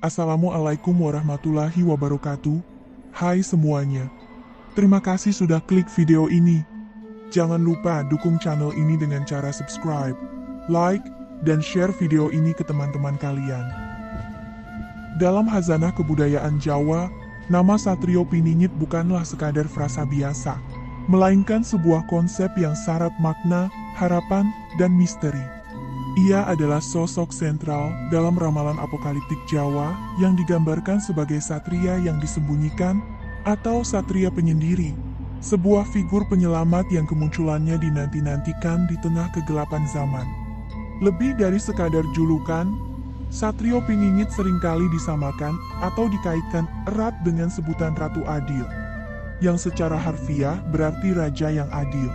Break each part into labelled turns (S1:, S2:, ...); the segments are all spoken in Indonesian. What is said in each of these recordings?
S1: Assalamualaikum warahmatullahi wabarakatuh. Hai semuanya. Terima kasih sudah klik video ini. Jangan lupa dukung channel ini dengan cara subscribe, like, dan share video ini ke teman-teman kalian. Dalam khazanah kebudayaan Jawa, nama Satrio Piningit bukanlah sekadar frasa biasa, melainkan sebuah konsep yang syarat makna, harapan, dan misteri. Ia adalah sosok sentral dalam ramalan apokaliptik Jawa yang digambarkan sebagai satria yang disembunyikan atau satria penyendiri, sebuah figur penyelamat yang kemunculannya dinanti-nantikan di tengah kegelapan zaman. Lebih dari sekadar julukan, Satrio Piningit seringkali disamakan atau dikaitkan erat dengan sebutan Ratu Adil, yang secara harfiah berarti raja yang adil.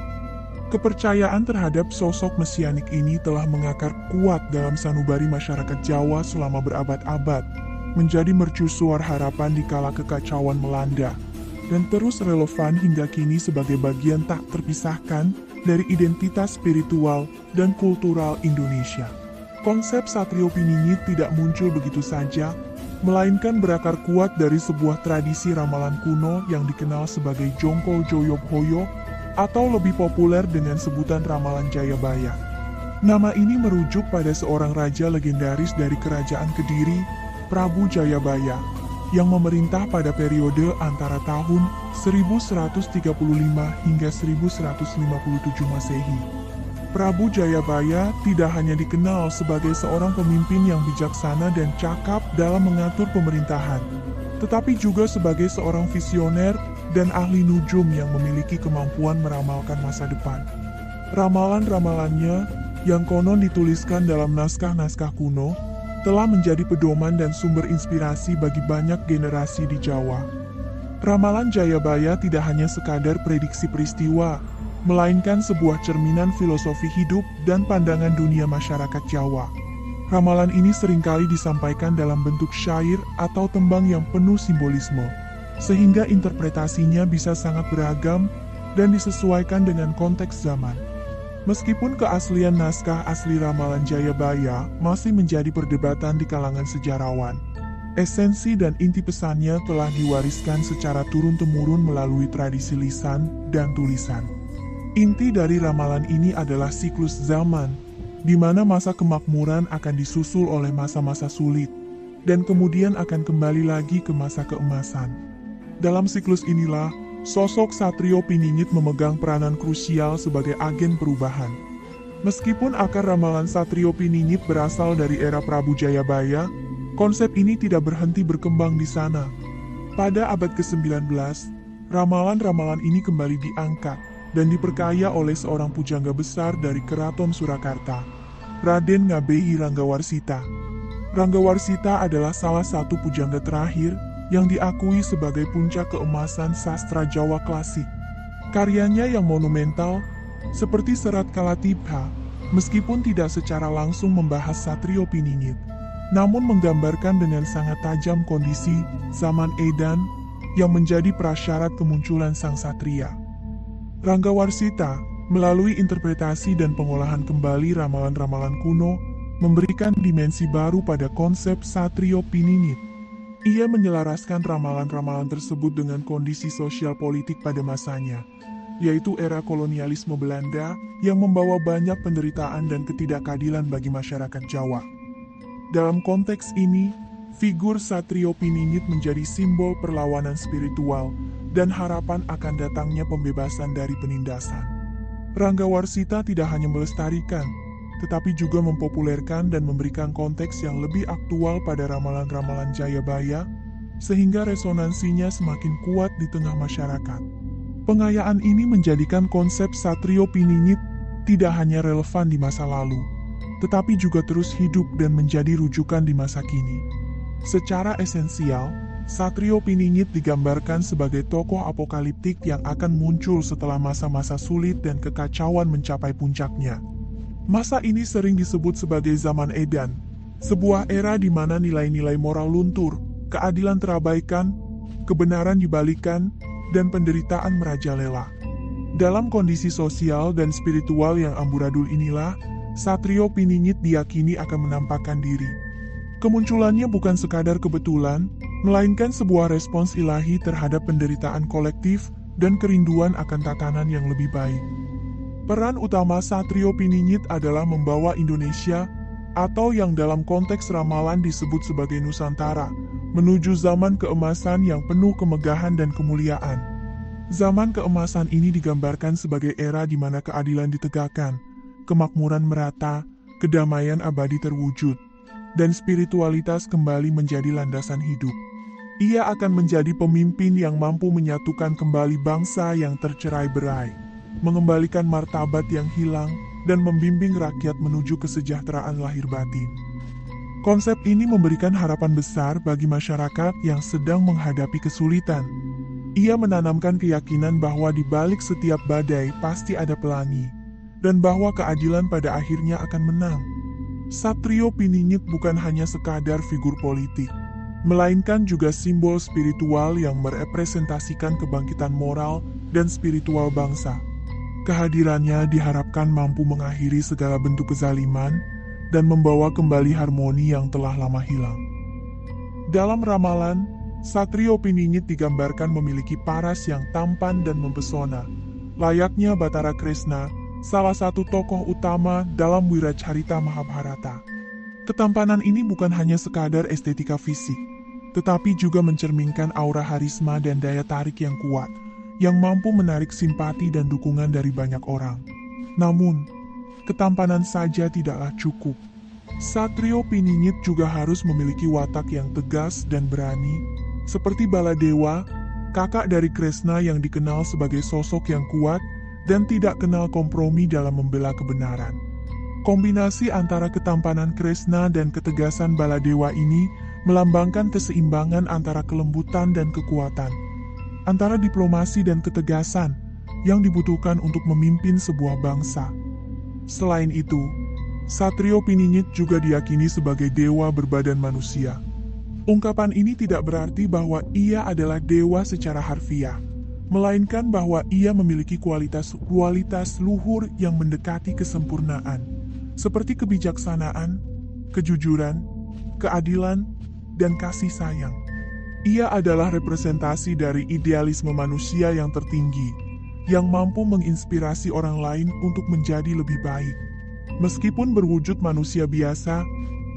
S1: Kepercayaan terhadap sosok mesianik ini telah mengakar kuat dalam sanubari masyarakat Jawa selama berabad-abad, menjadi mercusuar harapan di kala kekacauan melanda, dan terus relevan hingga kini sebagai bagian tak terpisahkan dari identitas spiritual dan kultural Indonesia. Konsep Satrio Piningit tidak muncul begitu saja, melainkan berakar kuat dari sebuah tradisi ramalan kuno yang dikenal sebagai Jongkol Joyok Hoyo, atau lebih populer dengan sebutan Ramalan Jayabaya. Nama ini merujuk pada seorang raja legendaris dari Kerajaan Kediri, Prabu Jayabaya, yang memerintah pada periode antara tahun 1135 hingga 1157 Masehi. Prabu Jayabaya tidak hanya dikenal sebagai seorang pemimpin yang bijaksana dan cakap dalam mengatur pemerintahan, tetapi juga sebagai seorang visioner dan ahli nujum yang memiliki kemampuan meramalkan masa depan. Ramalan-ramalannya yang konon dituliskan dalam naskah-naskah kuno telah menjadi pedoman dan sumber inspirasi bagi banyak generasi di Jawa. Ramalan Jayabaya tidak hanya sekadar prediksi peristiwa, melainkan sebuah cerminan filosofi hidup dan pandangan dunia masyarakat Jawa. Ramalan ini seringkali disampaikan dalam bentuk syair atau tembang yang penuh simbolisme, sehingga interpretasinya bisa sangat beragam dan disesuaikan dengan konteks zaman. Meskipun keaslian naskah asli Ramalan Jayabaya masih menjadi perdebatan di kalangan sejarawan, esensi dan inti pesannya telah diwariskan secara turun-temurun melalui tradisi lisan dan tulisan. Inti dari ramalan ini adalah siklus zaman, di mana masa kemakmuran akan disusul oleh masa-masa sulit, dan kemudian akan kembali lagi ke masa keemasan. Dalam siklus inilah, sosok Satrio Piningit memegang peranan krusial sebagai agen perubahan. Meskipun akar ramalan Satrio Piningit berasal dari era Prabu Jayabaya, konsep ini tidak berhenti berkembang di sana. Pada abad ke-19, ramalan-ramalan ini kembali diangkat dan diperkaya oleh seorang pujangga besar dari Keraton Surakarta, Raden Ngabehi Ranggawarsita. Ranggawarsita adalah salah satu pujangga terakhir yang diakui sebagai puncak keemasan sastra Jawa klasik. Karyanya yang monumental, seperti Serat Kalatibha, meskipun tidak secara langsung membahas Satrio Piningit, namun menggambarkan dengan sangat tajam kondisi zaman edan yang menjadi prasyarat kemunculan sang satria. Ranggawarsita, melalui interpretasi dan pengolahan kembali ramalan-ramalan kuno, memberikan dimensi baru pada konsep Satrio Piningit. Ia menyelaraskan ramalan-ramalan tersebut dengan kondisi sosial politik pada masanya, yaitu era kolonialisme Belanda yang membawa banyak penderitaan dan ketidakadilan bagi masyarakat Jawa. Dalam konteks ini, figur Satrio Piningit menjadi simbol perlawanan spiritual dan harapan akan datangnya pembebasan dari penindasan. Ranggawarsita tidak hanya melestarikan, tetapi juga mempopulerkan dan memberikan konteks yang lebih aktual pada ramalan-ramalan Jayabaya, sehingga resonansinya semakin kuat di tengah masyarakat. Pengayaan ini menjadikan konsep Satrio Piningit tidak hanya relevan di masa lalu, tetapi juga terus hidup dan menjadi rujukan di masa kini. Secara esensial, Satrio Piningit digambarkan sebagai tokoh apokaliptik yang akan muncul setelah masa-masa sulit dan kekacauan mencapai puncaknya. Masa ini sering disebut sebagai zaman edan, sebuah era di mana nilai-nilai moral luntur, keadilan terabaikan, kebenaran dibalikan, dan penderitaan merajalela. Dalam kondisi sosial dan spiritual yang amburadul inilah, Satrio Piningit diyakini akan menampakkan diri. Kemunculannya bukan sekadar kebetulan, melainkan sebuah respons ilahi terhadap penderitaan kolektif dan kerinduan akan tatanan yang lebih baik. Peran utama Satrio Piningit adalah membawa Indonesia, atau yang dalam konteks ramalan disebut sebagai Nusantara, menuju zaman keemasan yang penuh kemegahan dan kemuliaan. Zaman keemasan ini digambarkan sebagai era di mana keadilan ditegakkan, kemakmuran merata, kedamaian abadi terwujud, dan spiritualitas kembali menjadi landasan hidup. Ia akan menjadi pemimpin yang mampu menyatukan kembali bangsa yang tercerai-berai, mengembalikan martabat yang hilang, dan membimbing rakyat menuju kesejahteraan lahir batin. Konsep ini memberikan harapan besar bagi masyarakat yang sedang menghadapi kesulitan. Ia menanamkan keyakinan bahwa di balik setiap badai pasti ada pelangi, dan bahwa keadilan pada akhirnya akan menang. Satrio Piningit bukan hanya sekadar figur politik, melainkan juga simbol spiritual yang merepresentasikan kebangkitan moral dan spiritual bangsa. Kehadirannya diharapkan mampu mengakhiri segala bentuk kezaliman dan membawa kembali harmoni yang telah lama hilang. Dalam ramalan, Satrio Piningit digambarkan memiliki paras yang tampan dan mempesona, layaknya Batara Kresna, salah satu tokoh utama dalam Wiracarita Mahabharata. Ketampanan ini bukan hanya sekadar estetika fisik, tetapi juga mencerminkan aura harisma dan daya tarik yang kuat, yang mampu menarik simpati dan dukungan dari banyak orang. Namun, ketampanan saja tidaklah cukup. Satrio Piningit juga harus memiliki watak yang tegas dan berani, seperti Baladewa, kakak dari Kresna yang dikenal sebagai sosok yang kuat dan tidak kenal kompromi dalam membela kebenaran. Kombinasi antara ketampanan Kresna dan ketegasan Baladewa ini melambangkan keseimbangan antara kelembutan dan kekuatan, antara diplomasi dan ketegasan yang dibutuhkan untuk memimpin sebuah bangsa. Selain itu, Satrio Piningit juga diyakini sebagai dewa berbadan manusia. Ungkapan ini tidak berarti bahwa ia adalah dewa secara harfiah, melainkan bahwa ia memiliki kualitas luhur yang mendekati kesempurnaan, seperti kebijaksanaan, kejujuran, keadilan, dan kasih sayang. Ia adalah representasi dari idealisme manusia yang tertinggi, yang mampu menginspirasi orang lain untuk menjadi lebih baik. Meskipun berwujud manusia biasa,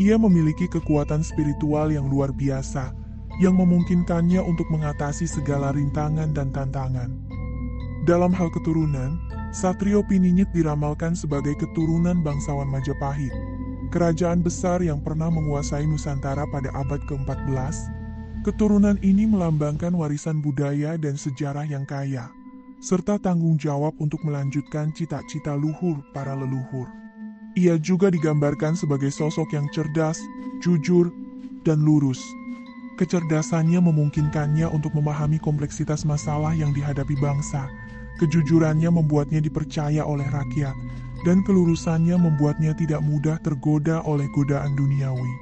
S1: ia memiliki kekuatan spiritual yang luar biasa, yang memungkinkannya untuk mengatasi segala rintangan dan tantangan. Dalam hal keturunan, Satrio Piningit diramalkan sebagai keturunan bangsawan Majapahit, kerajaan besar yang pernah menguasai Nusantara pada abad ke-14. Keturunan ini melambangkan warisan budaya dan sejarah yang kaya, serta tanggung jawab untuk melanjutkan cita-cita luhur para leluhur. Ia juga digambarkan sebagai sosok yang cerdas, jujur, dan lurus. Kecerdasannya memungkinkannya untuk memahami kompleksitas masalah yang dihadapi bangsa. Kejujurannya membuatnya dipercaya oleh rakyat, dan kelurusannya membuatnya tidak mudah tergoda oleh godaan duniawi.